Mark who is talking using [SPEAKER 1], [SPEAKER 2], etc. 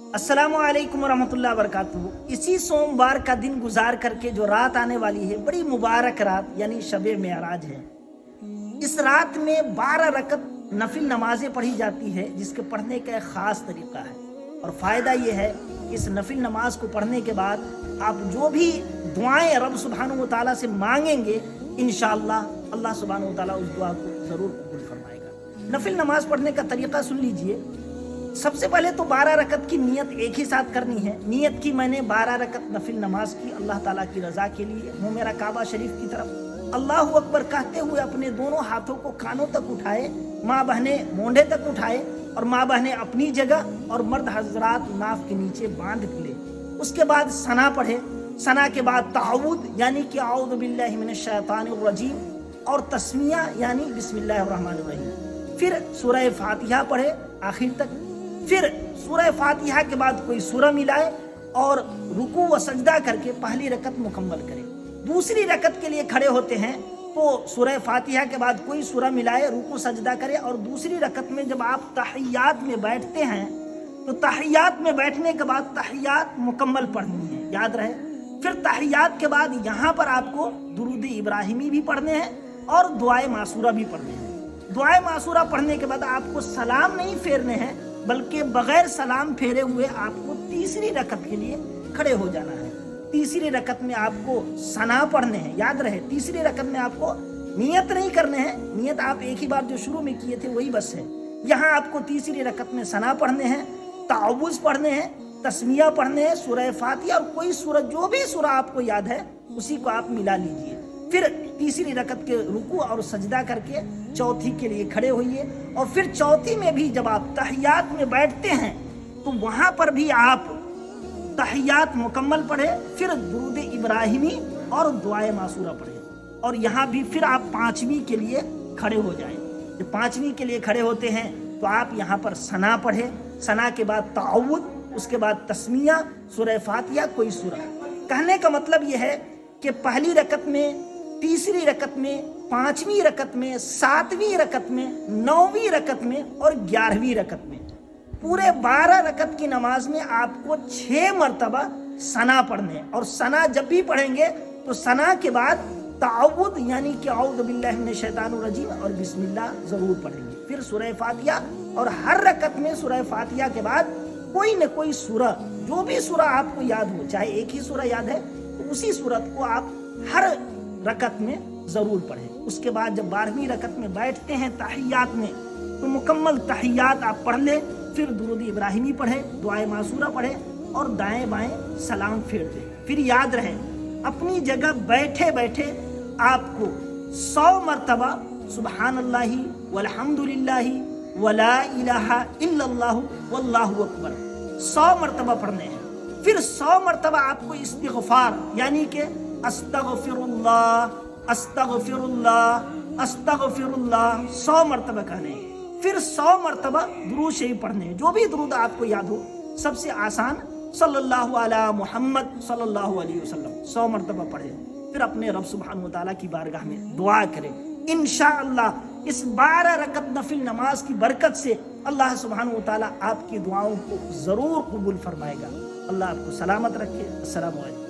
[SPEAKER 1] अस्सलाम वालेकुम रहमतुल्लाहि व बरकातुहू। इसी सोमवार का दिन गुजार करके जो रात आने वाली है, बड़ी मुबारक रात यानी शबे मेराज है। इस रात में 12 रकत नफिल नमाजें पढ़ी जाती है, जिसके पढ़ने का एक ख़ास तरीक़ा है। और फ़ायदा ये है कि इस नफिल नमाज को पढ़ने के बाद आप जो भी दुआएं रब सुब्हानहू व तआला से मांगेंगे, इंशाअल्लाह अल्लाह सुब्हानहू व तआला उस दुआ को ज़रूर कबूल फरमाएगा। नफिल नमाज पढ़ने का तरीक़ा सुन लीजिए। सबसे पहले तो 12 रकत की नियत एक ही साथ करनी है। नियत की मैंने 12 रकत नफिल नमाज की अल्लाह ताला की रज़ा के लिए। मुँह मेरा काबा शरीफ की तरफ अल्लाहु अकबर कहते हुए अपने दोनों हाथों को कानों तक उठाए, माँ बहने मोंढे तक उठाए और माँ बहने अपनी जगह और मर्द हजरात नाफ के नीचे बांध ले। उसके बाद सना पढ़े। सना के बाद ताऊद यानी कि औज़ु बिल्लाहि मिनश शैतानिर रजीम और तस्मिया यानी बिस्मिल्लाहिर रहमानिर रहीम। फिर सूरह फातिहा पढ़े आखिर तक। फिर सूरह फातिहा के बाद कोई सूरा मिलाए और रुकू व सजदा करके पहली रकत मुकम्मल करे। दूसरी रकत के लिए खड़े होते हैं तो सूरह फातिहा के बाद कोई सूरा मिलाए, रुकू सजदा करे। और दूसरी रकत में जब आप तहियात में बैठते हैं तो तहियात में बैठने के बाद तहियात मुकम्मल पढ़नी है, याद रहे। फिर तहियात के बाद यहाँ पर आपको दुरूद इब्राहिमी भी पढ़ने हैं और दुआए मासूरा भी पढ़ने हैं। दुआए मासूरा पढ़ने के बाद आपको सलाम नहीं फेरने हैं, बल्कि बगैर सलाम फेरे हुए आपको तीसरी रकत के लिए खड़े हो जाना है। तीसरी रकत में आपको सना पढ़ने हैं, याद रहे। तीसरी रकत में आपको नियत नहीं करने हैं, नियत आप एक ही बार जो शुरू में किए थे वही बस है। यहाँ आपको तीसरी रकत में सना पढ़ने हैं, ताउज़ पढ़ने हैं, तस्मिया पढ़ने हैं, सूरह फातिहा और कोई सूरह जो भी सूरह आपको याद है उसी को आप मिला लीजिए। फिर तीसरी रकत के रुकू और सजदा करके चौथी के लिए खड़े होइए। और फिर चौथी में भी जब आप तहियात में बैठते हैं तो वहां पर भी आप तहियात मुकम्मल पढ़े, फिर दुरूद इब्राहिमी और दुआए मासूरा पढ़े। और यहाँ भी फिर आप पांचवी के लिए खड़े हो जाएं। जब पांचवी के लिए खड़े होते हैं तो आप यहाँ पर सना पढ़े। सना के बाद ताऊद, उसके बाद तस्मिया, सूरह फातिहा, कोई सूरा। कहने का मतलब यह है कि पहली रकत में, तीसरी रकत में, पांचवी रकत में, सातवीं रकत में, नौवीं रकत में और 11वीं रकत में, पूरे 12 रकत की नमाज में आपको 6 मरतबा सना पढ़ने। और सना जब भी पढ़ेंगे तो सना के बाद ताऊद यानी कि औज़ु बिल्लाहि मिनश शैतानिर रजीम और बिस्मिल्लाह जरूर पढ़ेंगे। फिर सूरह फातिहा और हर रकत में सूरह फातिहा के बाद कोई न कोई सूरा, जो भी सूरा आपको याद हो, चाहे एक ही सूरा याद है तो उसी सूरत को आप हर रकत में जरूर पढ़ें। उसके बाद जब 12वीं रकत में बैठते हैं तहियात में तो मुकम्मल तहियात आप पढ़ लें। फिर दुरूद इब्राहिमी पढ़े, दुआए मासूरा पढ़े और दाएं बाएं सलाम फेर दें। फिर याद रहे अपनी जगह बैठे बैठे आपको 100 मरतबा सुबहानल्लाहि वल्हम्दुलिल्लाहि वला इलाहा इल्लल्लाहु वल्लाहु अकबर 100 मरतबा पढ़ने हैं। फिर 100 मरतबा आपको इस्तिग़फ़ार यानी कि अस्तग़फिरुल्लाह अस्तग़फिरुल्लाह अस्तग़फिरुल्लाह 100 मरतबा कहने हैं। फिर 100 मरतबा दुरूद शरीफ पढ़ने हैं, जो भी दुरूद आपको याद हो। सबसे आसान सल्लल्लाहु अला मुहम्मद सल्लल्लाहु अलैहि वसल्लम 100 मरतबा पढ़े। फिर अपने रब सुब्हानहू व तआला की बारगाह में दुआ करें। इंशाअल्लाह इस 12 रकत नफिल नमाज की बरकत से अल्लाह सुब्हानहू व तआला आपकी दुआओं को जरूर कबूल फरमाएगा। अल्लाह आपको सलामत रखे। अस्सलामु अलैकुम।